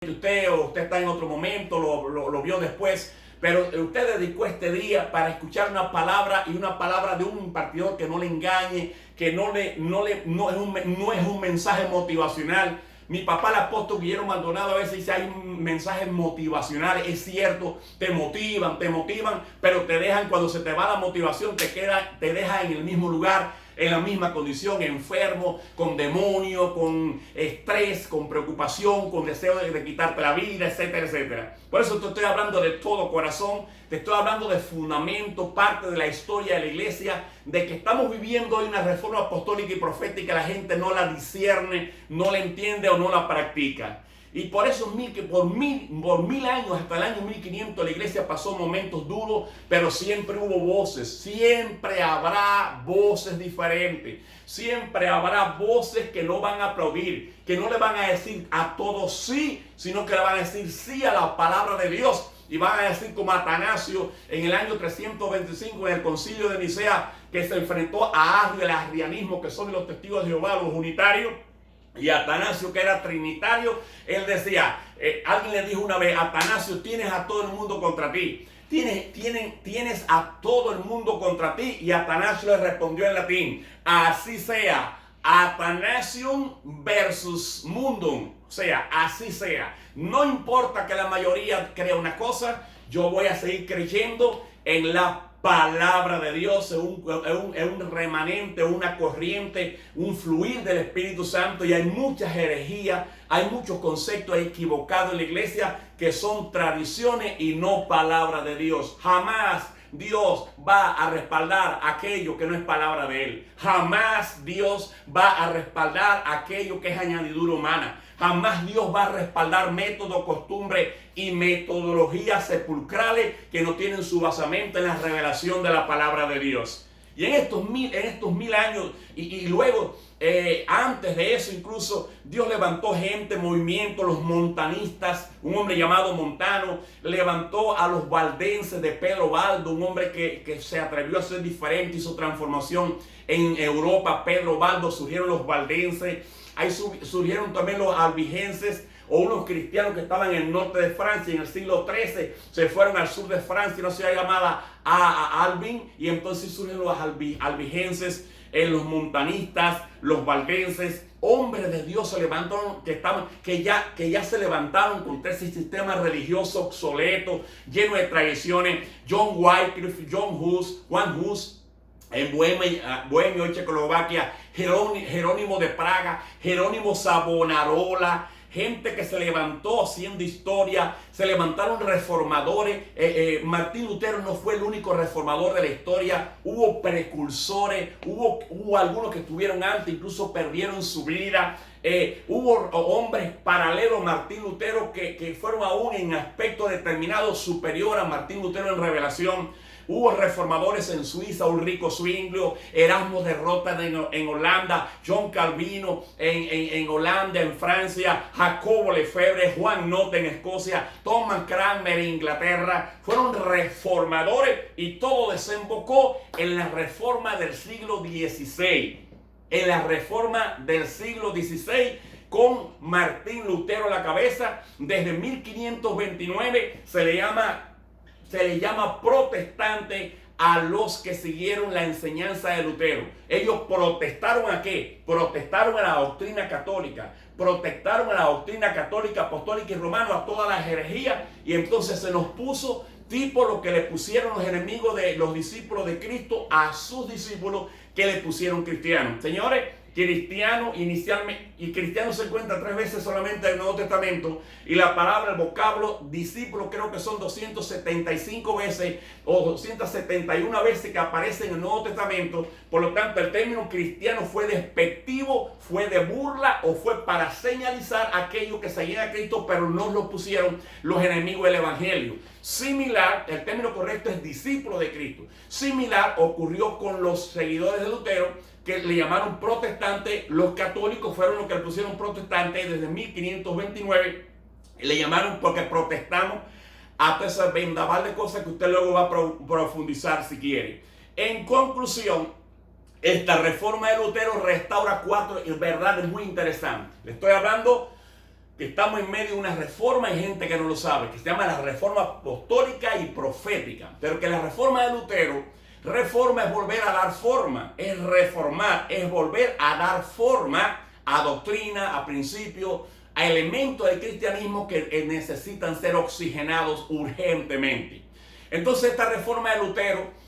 usted o usted está en otro momento, lo vio después, pero usted dedicó este día para escuchar una palabra y una palabra de un impartidor que no le engañe, que no es un mensaje motivacional. Mi papá, el apóstol Guillermo Maldonado, a veces dice hay mensajes motivacionales. Es cierto, te motivan, pero te dejan, cuando se te va la motivación, te deja en el mismo lugar, en la misma condición, enfermo, con demonio, con estrés, con preocupación, con deseo de quitarte la vida, etcétera, etcétera. Por eso te estoy hablando de todo corazón, te estoy hablando de fundamento, parte de la historia de la iglesia, de que estamos viviendo hoy una reforma apostólica y profética. La gente no la discierne, no la entiende o no la practica. Y por eso por mil años, hasta el año 1500, la iglesia pasó momentos duros, pero siempre hubo voces. Siempre habrá voces diferentes. Siempre habrá voces que no van a aplaudir, que no le van a decir a todos sí, sino que le van a decir sí a la palabra de Dios. Y van a decir como Atanasio en el año 325 en el concilio de Nicea, que se enfrentó a Arrio, el arrianismo, que son los testigos de Jehová, los unitarios. Y Atanasio, que era trinitario, él decía, alguien le dijo una vez: Atanasio, tienes a todo el mundo contra ti. Tienes a todo el mundo contra ti. Y Atanasio le respondió en latín: así sea, Athanasium versus mundum. O sea, así sea. No importa que la mayoría crea una cosa, yo voy a seguir creyendo en la palabra de Dios, es un remanente, una corriente, un fluir del Espíritu Santo. Y hay muchas herejías, hay muchos conceptos equivocados en la iglesia que son tradiciones y no palabra de Dios. Jamás Dios va a respaldar aquello que no es palabra de Él. Jamás Dios va a respaldar aquello que es añadidura humana. Jamás Dios va a respaldar métodos, costumbres y metodologías sepulcrales que no tienen su basamento en la revelación de la palabra de Dios. Y en estos mil años y luego, antes de eso incluso, Dios levantó gente, movimientos, los montanistas, un hombre llamado Montano, levantó a los valdenses de Pedro Baldo, un hombre que se atrevió a ser diferente, hizo transformación en Europa. Pedro Baldo, surgieron los valdenses, ahí surgieron también los albigenses, o unos cristianos que estaban en el norte de Francia. En el siglo XIII se fueron al sur de Francia, una ciudad llamada Albin, y entonces surgen los albigenses, los montanistas, los valdenses. Hombres de Dios se levantaron, que ya se levantaron contra ese sistema religioso obsoleto, lleno de tradiciones. John Wycliffe, Juan Hus, en Bohemia y Checoslovaquia, Jerónimo de Praga, Jerónimo Savonarola. Gente que se levantó haciendo historia, se levantaron reformadores. Martín Lutero no fue el único reformador de la historia. Hubo precursores, hubo algunos que estuvieron antes, incluso perdieron su vida. Hubo hombres paralelos a Martín Lutero que fueron aún en aspecto determinado superior a Martín Lutero en revelación. Hubo reformadores en Suiza, Ulrico Zwinglio, Erasmo de Rotterdam en Holanda, John Calvino en Holanda, en Francia, Jacobo Lefebvre, Juan Not en Escocia, Thomas Cranmer en Inglaterra. Fueron reformadores y todo desembocó en la reforma del siglo XVI. En la reforma del siglo XVI, con Martín Lutero a la cabeza. Desde 1529 se le llama protestante a los que siguieron la enseñanza de Lutero. Ellos protestaron ¿a qué? Protestaron a la doctrina católica. Protestaron a la doctrina católica, apostólica y romana, a todas las herejías. Y entonces se nos puso tipo lo que le pusieron los enemigos de los discípulos de Cristo a sus discípulos, que le pusieron cristianos. Señores, cristiano inicialmente, y cristiano se encuentra 3 veces solamente en el Nuevo Testamento, y la palabra, el vocablo discípulo, creo que son 275 veces o 271 veces que aparece en el Nuevo Testamento. Por lo tanto, el término cristiano fue despectivo, fue de burla, o fue para señalizar a aquellos que seguían a Cristo, pero no lo pusieron los enemigos del evangelio. Similar, el término correcto es discípulo de Cristo. Similar ocurrió con los seguidores de Lutero, que le llamaron protestantes. Los católicos fueron los que le pusieron protestantes desde 1529. Le llamaron porque protestamos, hasta ese vendaval de cosas que usted luego va a profundizar si quiere. En conclusión, esta reforma de Lutero restaura 4 verdades muy interesantes. Le estoy hablando que estamos en medio de una reforma, hay gente que no lo sabe, que se llama la reforma apostólica y profética, pero que la reforma de Lutero, reforma es volver a dar forma, es reformar, es volver a dar forma a doctrina, a principios, a elementos del cristianismo que necesitan ser oxigenados urgentemente. Entonces esta reforma de Lutero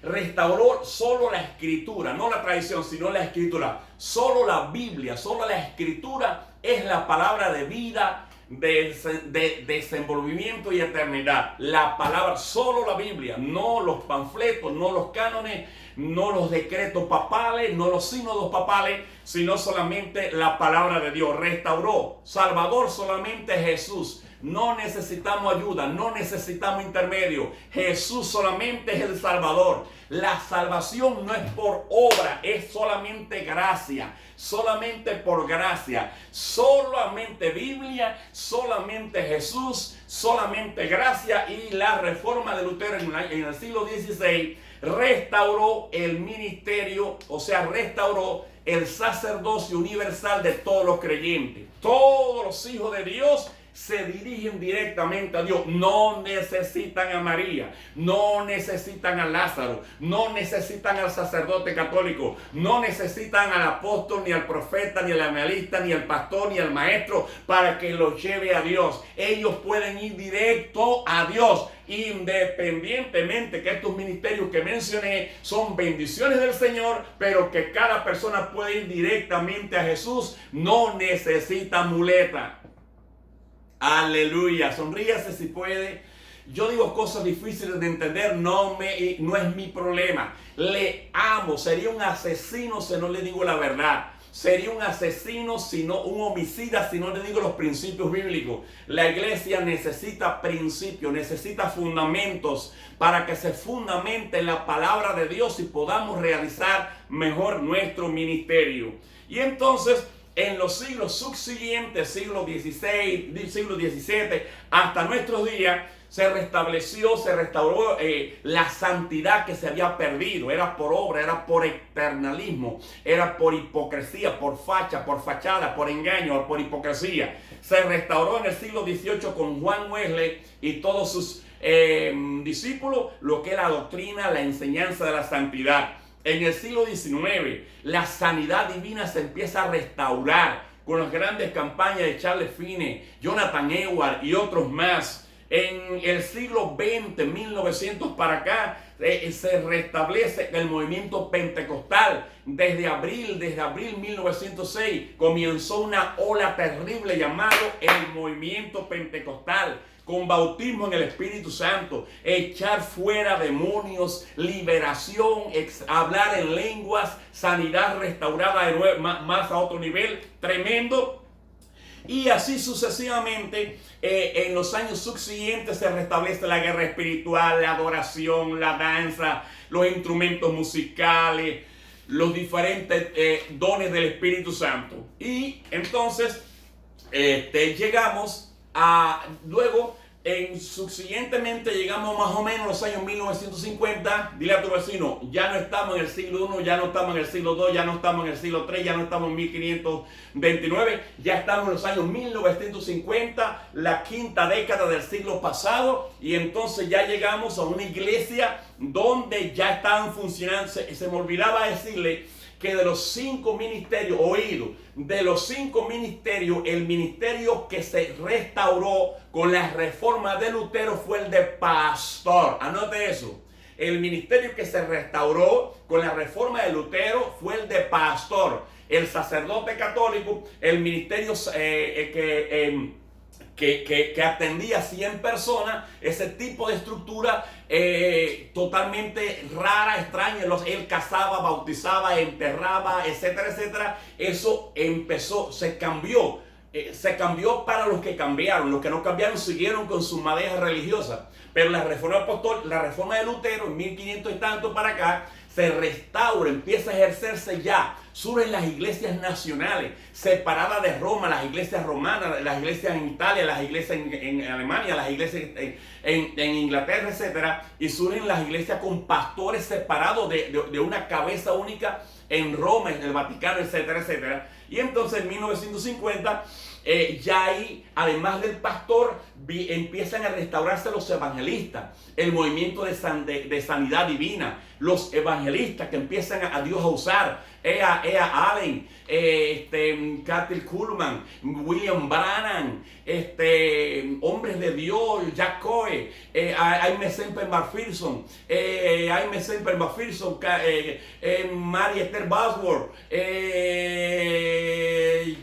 restauró solo la escritura, no la tradición, sino la escritura. Solo la Biblia, solo la escritura es la palabra de vida, de desenvolvimiento y eternidad. La palabra, solo la Biblia, no los panfletos, no los cánones, no los decretos papales, no los sínodos papales, sino solamente la palabra de Dios. Restauró. Salvador solamente Jesús. No necesitamos ayuda, no necesitamos intermedio. Jesús solamente es el Salvador. La salvación no es por obra, es solamente gracia. Solamente por gracia. Solamente Biblia, solamente Jesús, solamente gracia. Y la reforma de Lutero en el siglo XVI restauró el ministerio, o sea, restauró el sacerdocio universal de todos los creyentes. Todos los hijos de Dios se dirigen directamente a Dios. No necesitan a María, no necesitan a Lázaro, no necesitan al sacerdote católico, no necesitan al apóstol, ni al profeta, ni al analista, ni al pastor, ni al maestro para que los lleve a Dios. Ellos pueden ir directo a Dios, independientemente que estos ministerios que mencioné son bendiciones del Señor, pero que cada persona puede ir directamente a Jesús. No necesita muleta. Aleluya, sonríase si puede. Yo digo cosas difíciles de entender, no es mi problema. Le amo, sería un asesino si no le digo la verdad. Sería un asesino, sino un homicida, si no le digo los principios bíblicos. La iglesia necesita principios, necesita fundamentos para que se fundamente la palabra de Dios y podamos realizar mejor nuestro ministerio. Y entonces, en los siglos subsiguientes, siglo XVI, siglo XVII, hasta nuestros días, se restableció, se restauró la santidad que se había perdido. Era por obra, era por externalismo, era por hipocresía, por facha, por fachada, por engaño, por hipocresía. Se restauró en el siglo XVIII con Juan Wesley y todos sus discípulos lo que es la doctrina, la enseñanza de la santidad. En el siglo XIX, la sanidad divina se empieza a restaurar con las grandes campañas de Charles Finney, Jonathan Edwards y otros más. En el siglo XX, 1900 para acá, se restablece el movimiento pentecostal. Desde abril 1906 comenzó una ola terrible llamado el movimiento pentecostal, con bautismo en el Espíritu Santo, echar fuera demonios, liberación, hablar en lenguas, sanidad restaurada de nuevo, más a otro nivel tremendo. Y así sucesivamente, en los años subsiguientes se restablece la guerra espiritual, la adoración, la danza, los instrumentos musicales, los diferentes dones del Espíritu Santo. Y entonces llegamos a luego, subsiguientemente llegamos más o menos a los años 1950. Dile a tu vecino, ya no estamos en el siglo I, ya no estamos en el siglo II, ya no estamos en el siglo III, ya no estamos en 1529, ya estamos en los años 1950, la quinta década del siglo pasado, y entonces ya llegamos a una iglesia donde ya estaban funcionando. Se me olvidaba decirle que de los 5 ministerios, de los 5 ministerios, el ministerio que se restauró con la reforma de Lutero fue el de pastor. Anote eso. El ministerio que se restauró con la reforma de Lutero fue el de pastor. El sacerdote católico, el ministerio que atendía a 100 personas, ese tipo de estructura totalmente rara, extraña. Él casaba, bautizaba, enterraba, etcétera, etcétera. Eso se cambió para los que cambiaron. Los que no cambiaron siguieron con su madeja religiosa. Pero la reforma de Lutero en 1500 y tanto para acá se restaura, empieza a ejercerse ya. Surgen las iglesias nacionales, separadas de Roma, las iglesias romanas, las iglesias en Italia, las iglesias en Alemania, las iglesias en Inglaterra, etc. Y surgen las iglesias con pastores separados de una cabeza única en Roma, en el Vaticano, etcétera, etcétera. Y entonces en 1950 ya ahí, además del pastor, empiezan a restaurarse los evangelistas, el movimiento de sanidad divina, los evangelistas que empiezan a Dios a usar, Allen, Cathy Kuhlman, William Branham, hombres de Dios, Jack Coe, Aimee Semper McPherson, Mary Esther Bosworth,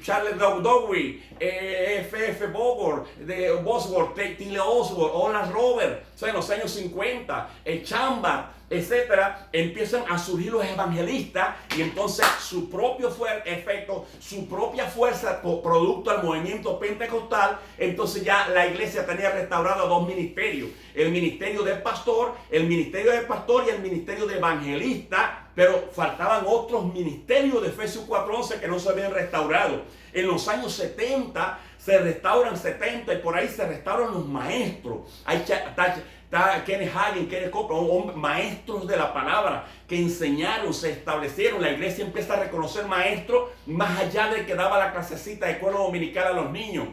Charles Dowdowey, F.F. Bosworth, T.L. Osborne, Oral Roberts, o sea, en los años 50, Chambard, etcétera, empiezan a surgir los evangelistas y entonces su propio efecto, su propia fuerza producto del movimiento pentecostal, entonces ya la iglesia tenía restaurado dos ministerios, el ministerio del pastor y el ministerio de evangelista, pero faltaban otros ministerios de Efesios 4:11 que no se habían restaurado. En los años 70 se restauran 70 y por ahí se restauran los maestros. Está Kenneth Hagin, Kenneth Copeland, maestros de la palabra que enseñaron, se establecieron. La iglesia empieza a reconocer maestros más allá del que daba la clasecita de escuela dominical a los niños.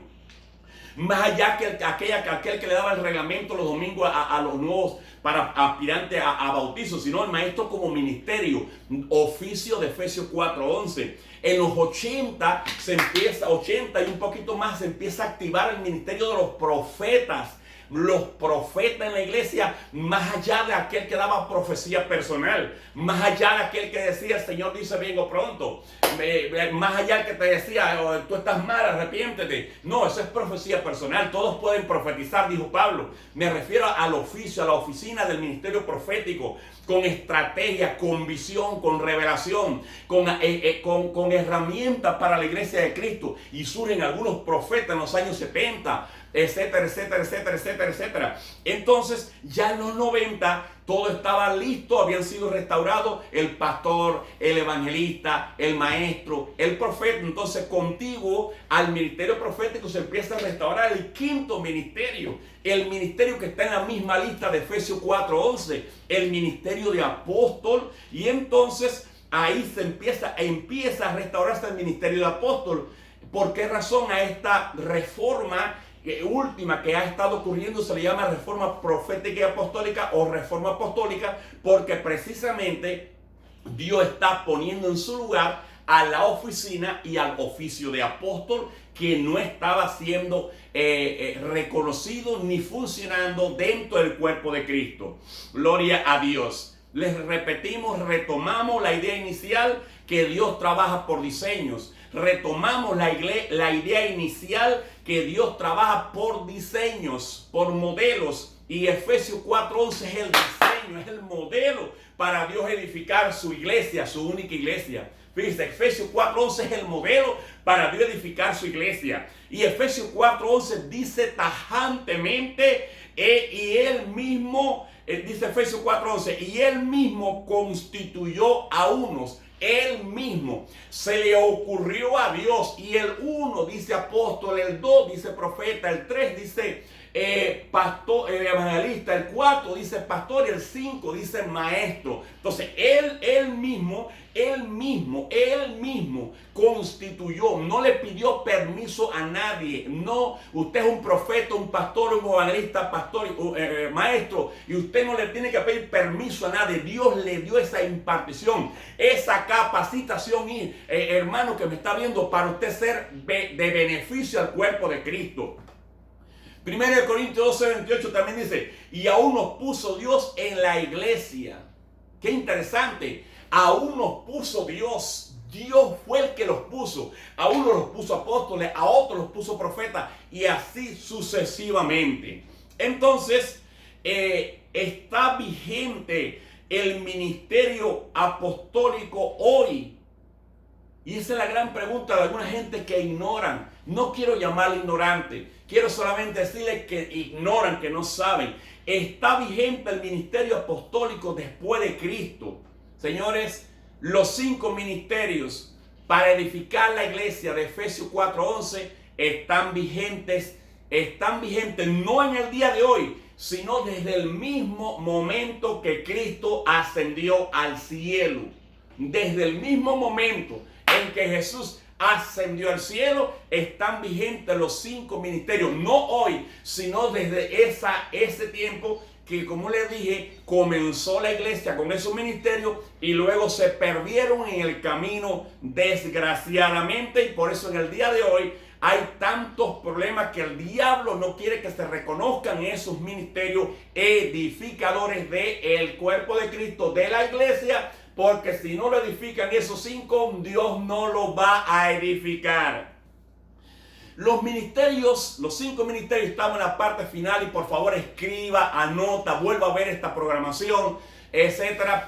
Más allá que aquel que le daba el reglamento los domingos a los nuevos para aspirantes a bautizo, sino el maestro como ministerio, oficio de Efesios 4:11. En los 80 y un poquito más, se empieza a activar el ministerio de los profetas. Los profetas en la iglesia, más allá de aquel que daba profecía personal, más allá de aquel que decía el Señor dice vengo pronto, más allá del que te decía tú estás mal, arrepiéntete. No, eso es profecía personal, todos pueden profetizar, dijo Pablo. Me refiero al oficio, a la oficina del ministerio profético, con estrategia, con visión, con revelación, con herramientas para la iglesia de Cristo. Y surgen algunos profetas en los años 70, etcétera, etcétera, etcétera, etcétera, etcétera. Entonces ya en los 90 todo estaba listo, habían sido restaurados el pastor, el evangelista, el maestro, el profeta. Entonces contiguo al ministerio profético se empieza a restaurar el quinto ministerio, el ministerio que está en la misma lista de Efesios 4:11, el ministerio de apóstol. Y entonces ahí se empieza a restaurarse el ministerio de apóstol. ¿Por qué razón? A esta reforma última que ha estado ocurriendo se le llama reforma profética y apostólica o reforma apostólica, porque precisamente Dios está poniendo en su lugar a la oficina y al oficio de apóstol que no estaba siendo reconocido ni funcionando dentro del cuerpo de Cristo. Gloria a Dios. Les repetimos, retomamos la idea inicial que Dios trabaja por diseños. Retomamos la idea inicial que Dios trabaja por diseños, por modelos. Y Efesios 4:11 es el diseño, es el modelo para Dios edificar su iglesia, su única iglesia. Fíjense, Efesios 4:11 es el modelo para Dios edificar su iglesia. Y Efesios 4:11 dice tajantemente, y él mismo, dice Efesios 4:11, y él mismo constituyó a unos. Él mismo se le ocurrió a Dios, y el 1 dice apóstol, el 2 dice profeta, el 3 dice pastor, evangelista, el 4 dice pastor y el 5 dice maestro. Entonces él mismo constituyó, no le pidió permiso a nadie. No, usted es un profeta, un pastor, un evangelista, pastor, maestro, y usted no le tiene que pedir permiso a nadie. Dios le dio esa impartición, esa capacitación, hermano que me está viendo, para usted ser de beneficio al cuerpo de Cristo. 1 Corintios 12:28 también dice, y aún nos puso Dios en la iglesia. Qué interesante, aún nos puso Dios. Dios fue el que los puso. A unos los puso apóstoles, a otros los puso profetas, y así sucesivamente. Entonces, está vigente el ministerio apostólico hoy. Y esa es la gran pregunta de alguna gente que ignoran. No quiero llamarle ignorante, quiero solamente decirles que ignoran, que no saben. Está vigente el ministerio apostólico después de Cristo. Señores, los 5 ministerios para edificar la iglesia de Efesios 4:11 están vigentes no en el día de hoy, sino desde el mismo momento que Cristo ascendió al cielo. Desde el mismo momento en que Jesús ascendió al cielo, están vigentes los 5 ministerios, no hoy, sino desde ese tiempo que, como les dije, comenzó la iglesia con esos ministerios y luego se perdieron en el camino, desgraciadamente, y por eso en el día de hoy hay tantos problemas que el diablo no quiere que se reconozcan esos ministerios edificadores del cuerpo de Cristo, de la iglesia, porque si no lo edifican esos 5, Dios no lo va a edificar. Los ministerios, los 5 ministerios, estamos en la parte final y por favor escriba, anota, vuelva a ver esta programación, etcétera.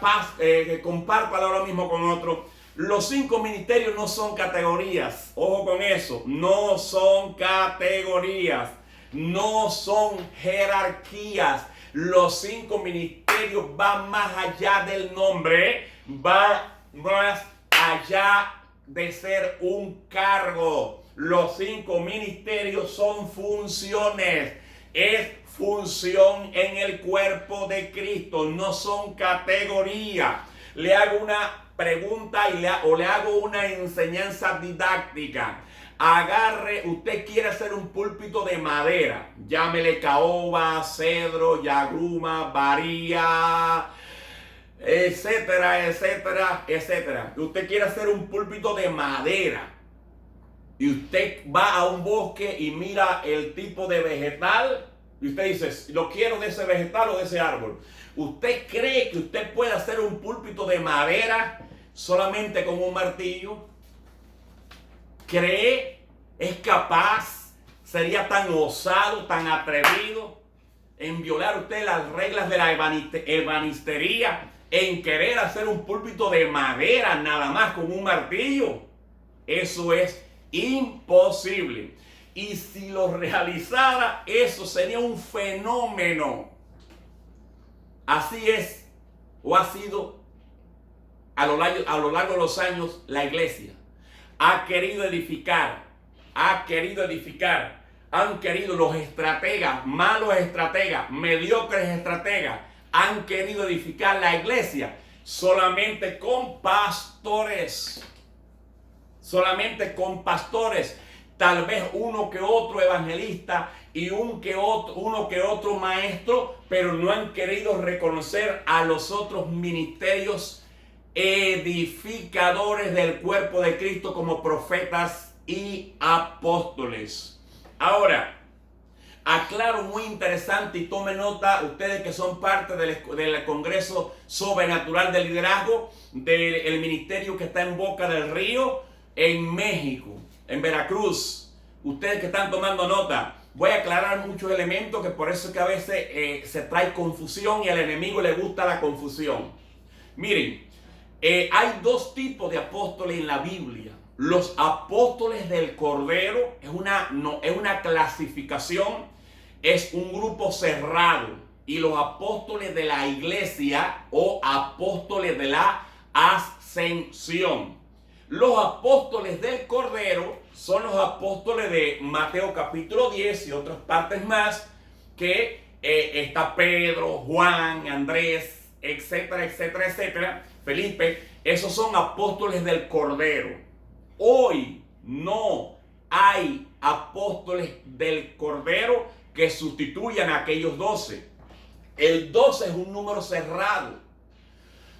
Compártala ahora mismo con otro. Los 5 ministerios no son categorías, ojo con eso, no son categorías, no son jerarquías. Los 5 ministerios van más allá del nombre, va más allá de ser un cargo. Los 5 ministerios son funciones, es función en el cuerpo de Cristo, no son categoría. Le hago una pregunta le hago una enseñanza didáctica. Agarre, usted quiere hacer un púlpito de madera, llámele caoba, cedro, yagruma, varía, etcétera, etcétera, etcétera. Usted quiere hacer un púlpito de madera y usted va a un bosque y mira el tipo de vegetal y usted dice, lo quiero de ese vegetal o de ese árbol. ¿Usted cree que usted puede hacer un púlpito de madera solamente con un martillo? ¿Cree? ¿Es capaz? ¿Sería tan osado, tan atrevido en violar usted las reglas de la ebanistería, en querer hacer un púlpito de madera nada más con un martillo? Eso es imposible. Y si lo realizara, eso sería un fenómeno. Así es, o ha sido a lo largo de los años la iglesia. Ha querido edificar, han querido los estrategas, malos estrategas, mediocres estrategas, han querido edificar la iglesia solamente con pastores. Solamente con pastores. Tal vez uno que otro evangelista y uno que otro maestro, pero no han querido reconocer a los otros ministerios edificadores del cuerpo de Cristo como profetas y apóstoles. Ahora, aclaro muy interesante y tome nota ustedes que son parte del Congreso Sobrenatural de Liderazgo, del ministerio que está en Boca del Río, en México, en Veracruz. Ustedes que están tomando nota, voy a aclarar muchos elementos que por eso es que a veces se trae confusión y al enemigo le gusta la confusión. Miren, hay 2 tipos de apóstoles en la Biblia. Los apóstoles del Cordero es una clasificación, es un grupo cerrado. Y los apóstoles de la iglesia o apóstoles de la ascensión. Los apóstoles del Cordero son los apóstoles de Mateo capítulo 10 y otras partes más, que está Pedro, Juan, Andrés, etcétera, etcétera, etcétera, Felipe. Esos son apóstoles del Cordero. Hoy no hay apóstoles del Cordero que sustituyan a aquellos 12. El 12 es un número cerrado.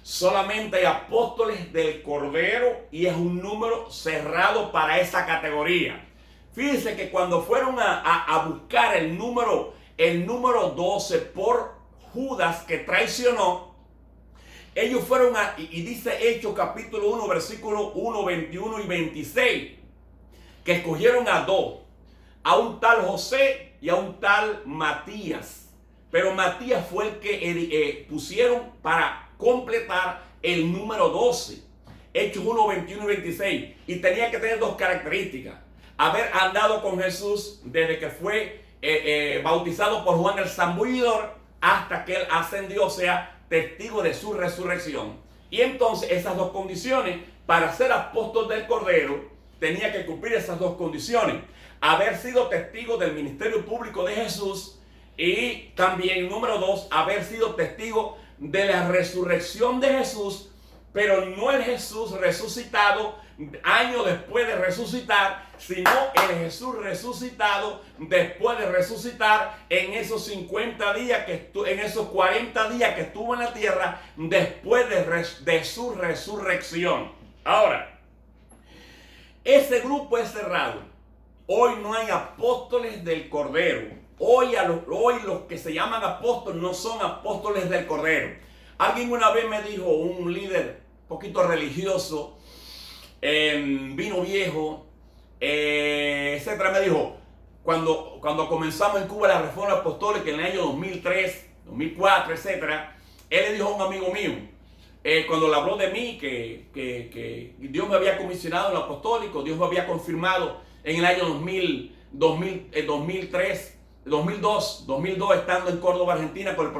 Solamente hay apóstoles del Cordero y es un número cerrado para esa categoría. Fíjense que cuando fueron a buscar el número 12 por Judas, que traicionó, ellos fueron y dice Hechos capítulo 1 versículo 1, 21 y 26, que escogieron a 2, a un tal José y a un tal Matías. Pero Matías fue el que pusieron para completar el número 12. Hechos 1, 21 y 26. Y tenía que tener 2 características. Haber andado con Jesús desde que fue bautizado por Juan el Zambullidor hasta que él ascendió, o sea, testigo de su resurrección. Y entonces esas 2 condiciones, para ser apóstol del Cordero, tenía que cumplir esas 2 condiciones. Haber sido testigo del ministerio público de Jesús y también, número 2, haber sido testigo de la resurrección de Jesús, pero no el Jesús resucitado años después de resucitar, sino el Jesús resucitado después de resucitar en esos 50 días en esos 40 días que estuvo en la tierra después de su resurrección. Ahora, ese grupo es cerrado. Hoy no hay apóstoles del Cordero. Hoy los que se llaman apóstoles no son apóstoles del Cordero. Alguien una vez me dijo, un líder un poquito religioso, vino viejo, etcétera, me dijo, cuando comenzamos en Cuba la reforma apostólica en el año 2003, 2004, etcétera, él le dijo a un amigo mío, cuando le habló de mí, que Dios me había comisionado en lo apostólico, Dios me había confirmado en el año 2003, 2002, estando en Córdoba, Argentina, con el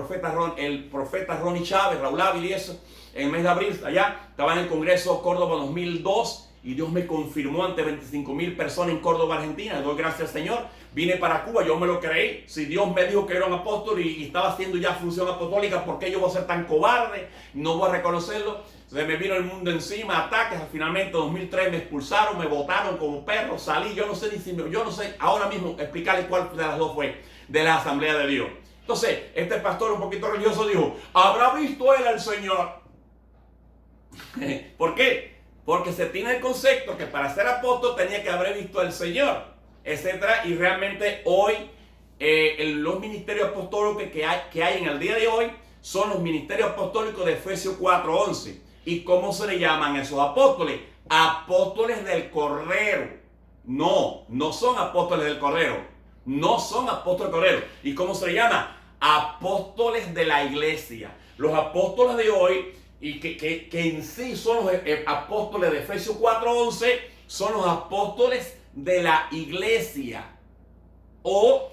profeta Ronnie Chávez, Raúl Ávila y eso, en el mes de abril, allá, estaba en el Congreso Córdoba 2002, y Dios me confirmó ante 25,000 personas en Córdoba, Argentina. Le doy gracias al Señor. Vine para Cuba, yo me lo creí. Si Dios me dijo que era un apóstol y estaba haciendo ya función apostólica, ¿por qué yo voy a ser tan cobarde? No voy a reconocerlo. Se me vino el mundo encima, ataques. Finalmente, en 2003 me expulsaron, me botaron como perro, salí. Yo no sé ahora mismo explicarle cuál de las dos fue de la Asamblea de Dios. Entonces, este pastor un poquito religioso dijo, ¿habrá visto él al Señor? ¿Por qué? Porque se tiene el concepto que para ser apóstol tenía que haber visto al Señor, etcétera. Y realmente hoy los ministerios apostólicos que hay en el día de hoy son los ministerios apostólicos de Efesios 4:11. ¿Y cómo se le llaman esos apóstoles? Apóstoles del Cordero. No son apóstoles del Cordero. No son apóstoles del Cordero. ¿Y cómo se le llama? Apóstoles de la iglesia. Los apóstoles de hoy, y que en sí son los apóstoles de Efesios 4:11, son los apóstoles de la iglesia. O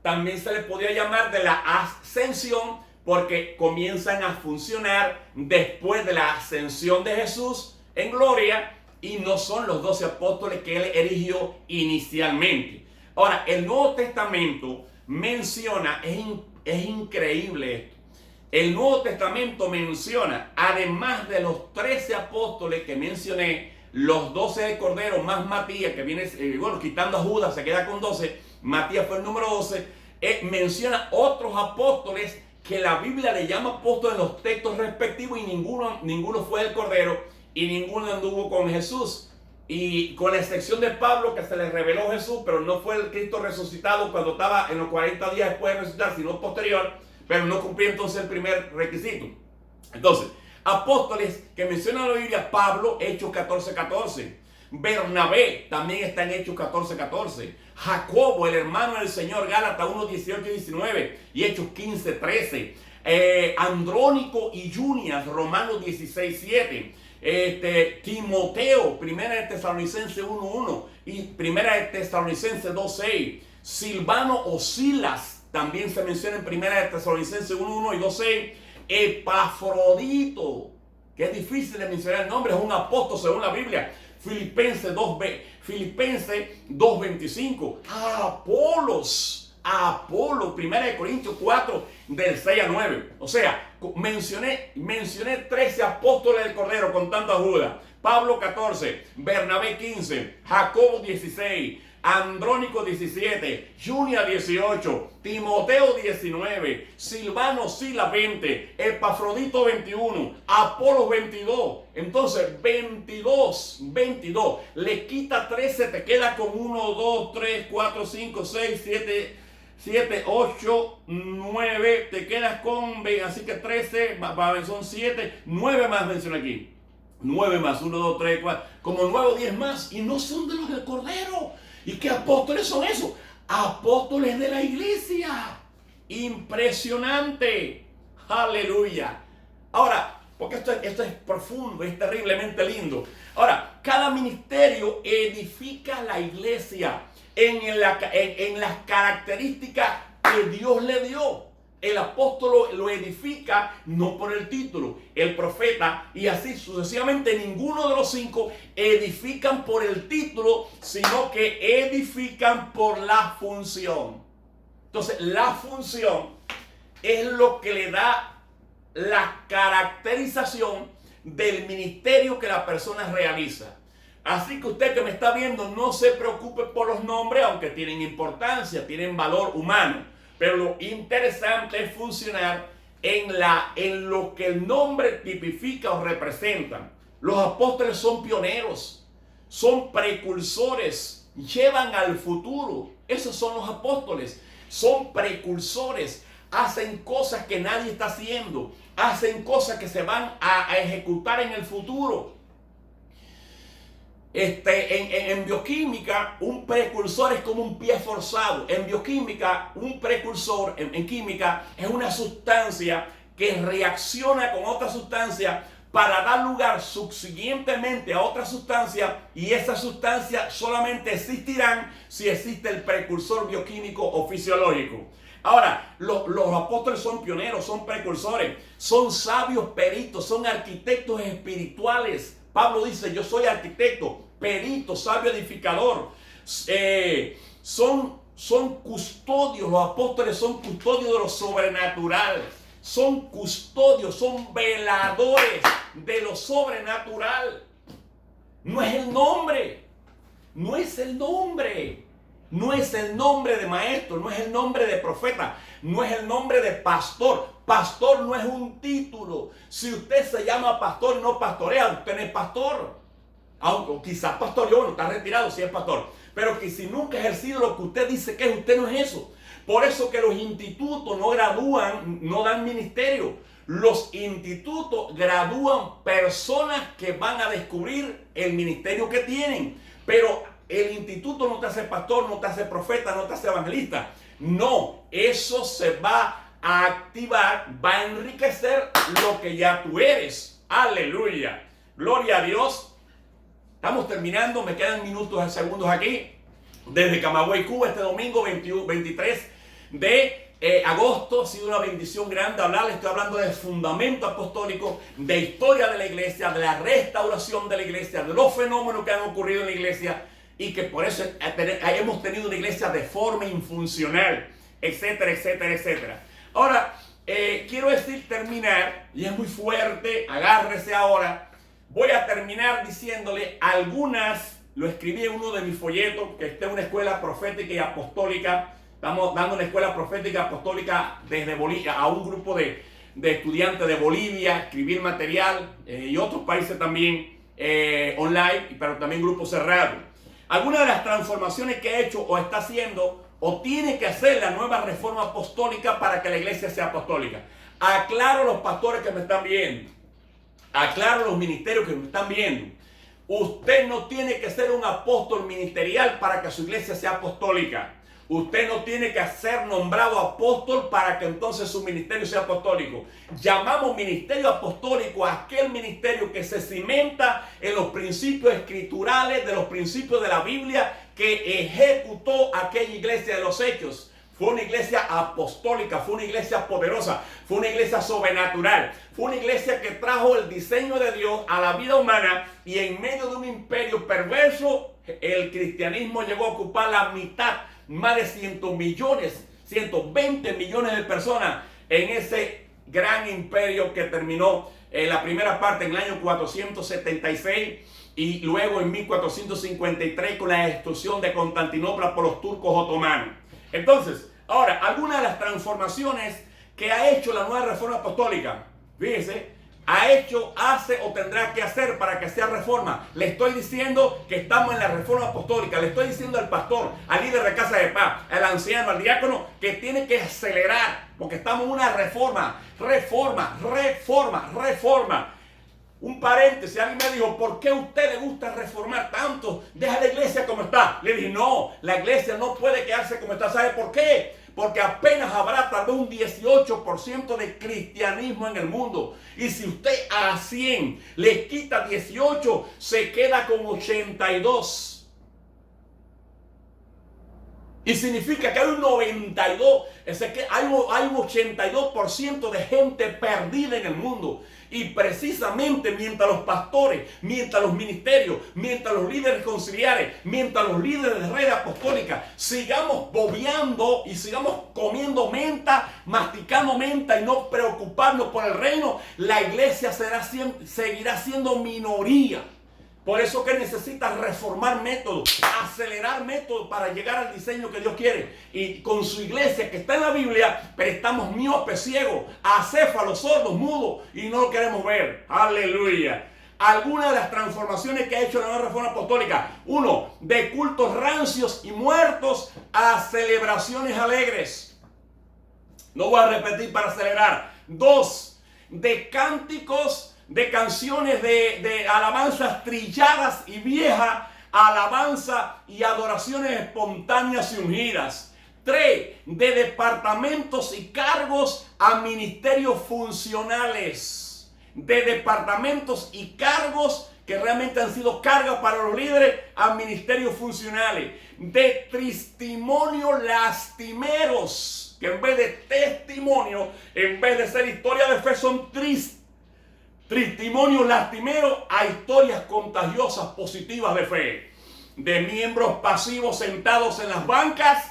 también se les podría llamar de la ascensión, porque comienzan a funcionar después de la ascensión de Jesús en gloria, y no son los 12 apóstoles que él erigió inicialmente. Ahora, el Nuevo Testamento menciona, es increíble esto, el Nuevo Testamento menciona, además de los 13 apóstoles que mencioné, los 12 del Cordero más Matías, que viene, quitando a Judas se queda con 12, Matías fue el número 12, menciona otros apóstoles que la Biblia le llama apóstoles en los textos respectivos, y ninguno fue del Cordero y ninguno anduvo con Jesús. Y con la excepción de Pablo, que se le reveló Jesús, pero no fue el Cristo resucitado cuando estaba en los 40 días después de resucitar, sino posterior. Pero no cumplía entonces el primer requisito. Entonces, apóstoles que menciona la Biblia: Pablo, Hechos 14:14. Bernabé también está en Hechos 14:14. Jacobo, el hermano del Señor, Gálatas 1:18 y 19. Y Hechos 15:13. Andrónico y Junias, Romanos 16:7. Timoteo, Primera de Tesalonicenses 1:1 y Primera de Tesalonicenses 2:6. Silvano o Silas también se menciona en Primera de Tesalonicenses 1:1 y 2:6. Epafrodito, que es difícil de mencionar el nombre, es un apóstol según la Biblia. Filipenses 2:25. Apolo, Primera de Corintios 4, del 6 al 9. O sea, mencioné 13 apóstoles del Cordero con tanta Judas. Pablo 14, Bernabé 15, Jacobo 16, Andrónico 17, Junia 18, Timoteo 19, Silvano Silas 20, Epafrodito 21, Apolo 22. Entonces 22, le quita 13, te queda con 1, 2, 3, 4, 5, 6, 7, 8, 9, te quedas con, así que 13, son 7, 9 más menciono aquí. 9 más, 1, 2, 3, 4, como 9 o 10 más, y no son de los del Cordero. ¿Y qué apóstoles son esos? Apóstoles de la iglesia. Impresionante. Aleluya. Ahora, porque esto es profundo, es terriblemente lindo. Ahora, cada ministerio edifica la iglesia en las características que Dios le dio. El apóstol lo edifica no por el título, el profeta y así sucesivamente. Ninguno de los 5 edifican por el título, sino que edifican por la función. Entonces, la función es lo que le da la caracterización del ministerio que la persona realiza. Así que usted que me está viendo, no se preocupe por los nombres, aunque tienen importancia, tienen valor humano. Pero lo interesante es funcionar en lo que el nombre tipifica o representa. Los apóstoles son pioneros, son precursores, llevan al futuro. Esos son los apóstoles, son precursores, hacen cosas que nadie está haciendo, hacen cosas que se van a ejecutar en el futuro. En bioquímica, un precursor es como un pie forzado. En bioquímica, un precursor en química es una sustancia que reacciona con otra sustancia para dar lugar subsiguientemente a otra sustancia, y esas sustancias solamente existirán si existe el precursor bioquímico o fisiológico. Ahora, los apóstoles son pioneros, son precursores, son sabios peritos, son arquitectos espirituales. Pablo dice: yo soy arquitecto, perito, sabio edificador. Son custodios, los apóstoles son custodios de lo sobrenatural. Son custodios, son veladores de lo sobrenatural. No es el nombre, no es el nombre. No es el nombre de maestro, no es el nombre de profeta, no es el nombre de pastor. Pastor no es un título. Si usted se llama pastor y no pastorea, usted no es pastor. Aunque quizás pastoreó, no está retirado si es pastor. Pero que si nunca ha ejercido lo que usted dice que es, usted no es eso. Por eso que los institutos no gradúan, no dan ministerio. Los institutos gradúan personas que van a descubrir el ministerio que tienen. Pero el instituto no te hace pastor, no te hace profeta, no te hace evangelista. No, eso se va a activar, va a enriquecer lo que ya tú eres. Aleluya. Gloria a Dios. Estamos terminando, me quedan minutos, segundos aquí. Desde Camagüey, Cuba, este domingo 23 de agosto. Ha sido una bendición grande hablarles. Estoy hablando de fundamento apostólico, de historia de la iglesia, de la restauración de la iglesia, de los fenómenos que han ocurrido en la iglesia, y que por eso hemos tenido una iglesia deforme, infuncional, etcétera, etcétera, etcétera. Ahora, quiero terminar, y es muy fuerte, agárrese ahora. Voy a terminar diciéndole algunas, lo escribí en uno de mis folletos, que está en una escuela profética y apostólica. Estamos dando una escuela profética y apostólica desde Bolivia a un grupo de estudiantes de Bolivia, escribir material, y otros países también online, pero también grupos cerrados. Algunas de las transformaciones que ha hecho o está haciendo o tiene que hacer la nueva reforma apostólica para que la iglesia sea apostólica. Aclaro a los pastores que me están viendo, aclaro a los ministerios que me están viendo. Usted no tiene que ser un apóstol ministerial para que su iglesia sea apostólica. Usted no tiene que ser nombrado apóstol para que entonces su ministerio sea apostólico. Llamamos ministerio apostólico a aquel ministerio que se cimenta en los principios escriturales, de los principios de la Biblia, que ejecutó aquella iglesia de los Hechos. Fue una iglesia apostólica, fue una iglesia poderosa, fue una iglesia sobrenatural, fue una iglesia que trajo el diseño de Dios a la vida humana, y en medio de un imperio perverso, el cristianismo llegó a ocupar la mitad, más de 120 millones de personas en ese gran imperio que terminó en la primera parte en el año 476 y luego en 1453 con la destrucción de Constantinopla por los turcos otomanos. Entonces, ahora, algunas de las transformaciones que ha hecho la nueva reforma apostólica, fíjense, hace o tendrá que hacer para que sea reforma. Le estoy diciendo que estamos en la reforma apostólica. Le estoy diciendo al pastor, al líder de casa de paz, al anciano, al diácono, que tiene que acelerar, porque estamos en una reforma. Un paréntesis, alguien me dijo: ¿por qué a usted le gusta reformar tanto? Deja la iglesia como está. Le dije: no, la iglesia no puede quedarse como está. ¿Sabe por qué? Porque apenas habrá tal vez un 18% de cristianismo en el mundo. Y si usted a 100 le quita 18, se queda con 82. Y significa que hay un 92, hay un 82% de gente perdida en el mundo. Y precisamente mientras los pastores, mientras los ministerios, mientras los líderes conciliares, mientras los líderes de red apostólica sigamos bobeando y sigamos comiendo menta, masticando menta y no preocuparnos por el reino, la iglesia seguirá siendo minoría. Por eso que necesitas reformar métodos, acelerar métodos para llegar al diseño que Dios quiere. Y con su iglesia que está en la Biblia, pero estamos miopes, ciegos, acéfalos, sordos, mudos y no lo queremos ver. Aleluya. Algunas de las transformaciones que ha hecho la nueva reforma apostólica. 1. De cultos rancios y muertos a celebraciones alegres. No voy a repetir para acelerar. 2. De cánticos, de canciones de alabanzas trilladas y viejas, alabanza y adoraciones espontáneas y ungidas. 3. De departamentos y cargos a ministerios funcionales. De departamentos y cargos que realmente han sido cargas para los líderes a ministerios funcionales. De testimonios lastimeros, que en vez de testimonio, en vez de ser historia de fe, son testimonios lastimeros a historias contagiosas positivas de fe. De miembros pasivos sentados en las bancas,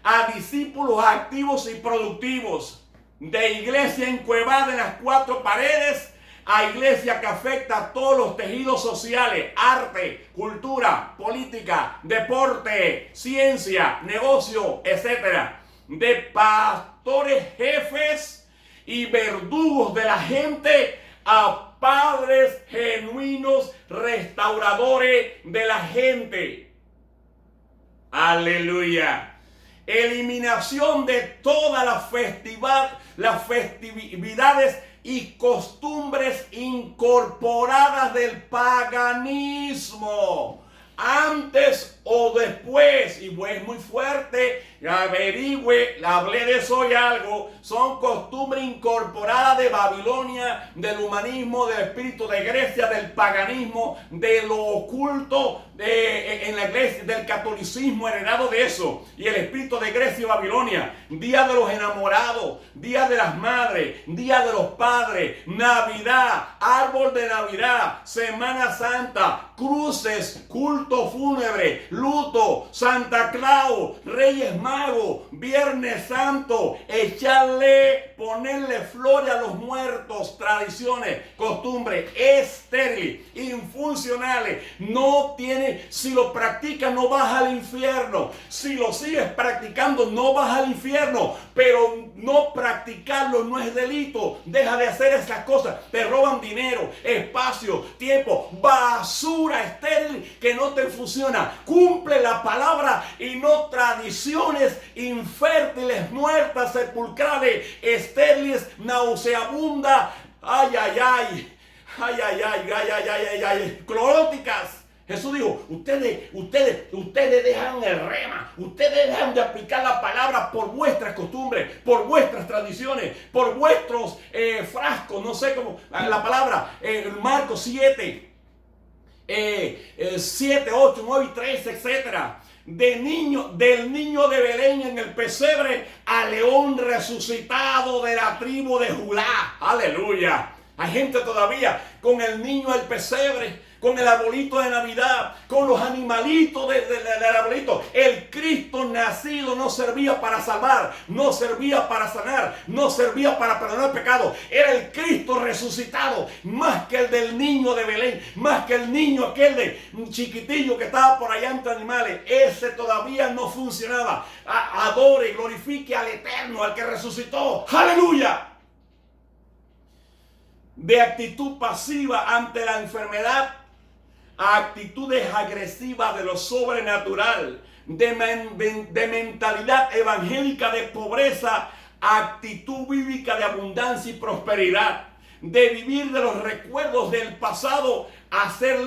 a discípulos activos y productivos. De iglesia encuevada en las 4 paredes a iglesia que afecta a todos los tejidos sociales: arte, cultura, política, deporte, ciencia, negocio, etc. De pastores jefes y verdugos de la gente a padres genuinos restauradores de la gente. Aleluya. Eliminación de todas las festividades y costumbres incorporadas del paganismo. Antes o después, y es muy fuerte, averigüe, hablé de eso y algo, son costumbres incorporadas de Babilonia, del humanismo, del espíritu de Grecia, del paganismo, de lo oculto en la iglesia, del catolicismo heredado de eso, y el espíritu de Grecia y Babilonia. Día de los enamorados, día de las madres, día de los padres, Navidad, árbol de Navidad, Semana Santa, cruces, culto fúnebre, luto, Santa Claus, Reyes Magos, Viernes Santo, ponerle flores a los muertos, tradiciones, costumbres estériles, infuncionales. No tiene, si lo practicas no vas al infierno, si lo sigues practicando no vas al infierno, pero no practicarlo no es delito. Deja de hacer esas cosas, te roban dinero, espacio, tiempo, basura estéril que no te funciona. Cumple la palabra y no tradiciones infértiles, muertas, sepulcrales, estériles, nauseabundas, cloróticas. Jesús dijo, ustedes dejan el rema, ustedes dejan de aplicar la palabra por vuestras costumbres, por vuestras tradiciones, por vuestros frascos, no sé cómo, la palabra, Marcos 7, 8, 9 y 13, etcétera. Del niño de Belén en el pesebre al león resucitado de la tribu de Judá. Aleluya. Hay gente todavía con el niño del pesebre, con el arbolito de Navidad, con los animalitos del arbolito. El Cristo nacido no servía para salvar, no servía para sanar, no servía para perdonar pecados. Era el Cristo resucitado, más que el del niño de Belén, más que el niño aquel de chiquitillo que estaba por allá entre animales. Ese todavía no funcionaba. Adore y glorifique al Eterno, al que resucitó. ¡Aleluya! De actitud pasiva ante la enfermedad a actitudes agresivas de lo sobrenatural, de mentalidad evangélica de pobreza a actitud bíblica de abundancia y prosperidad, de vivir de los recuerdos del pasado a ser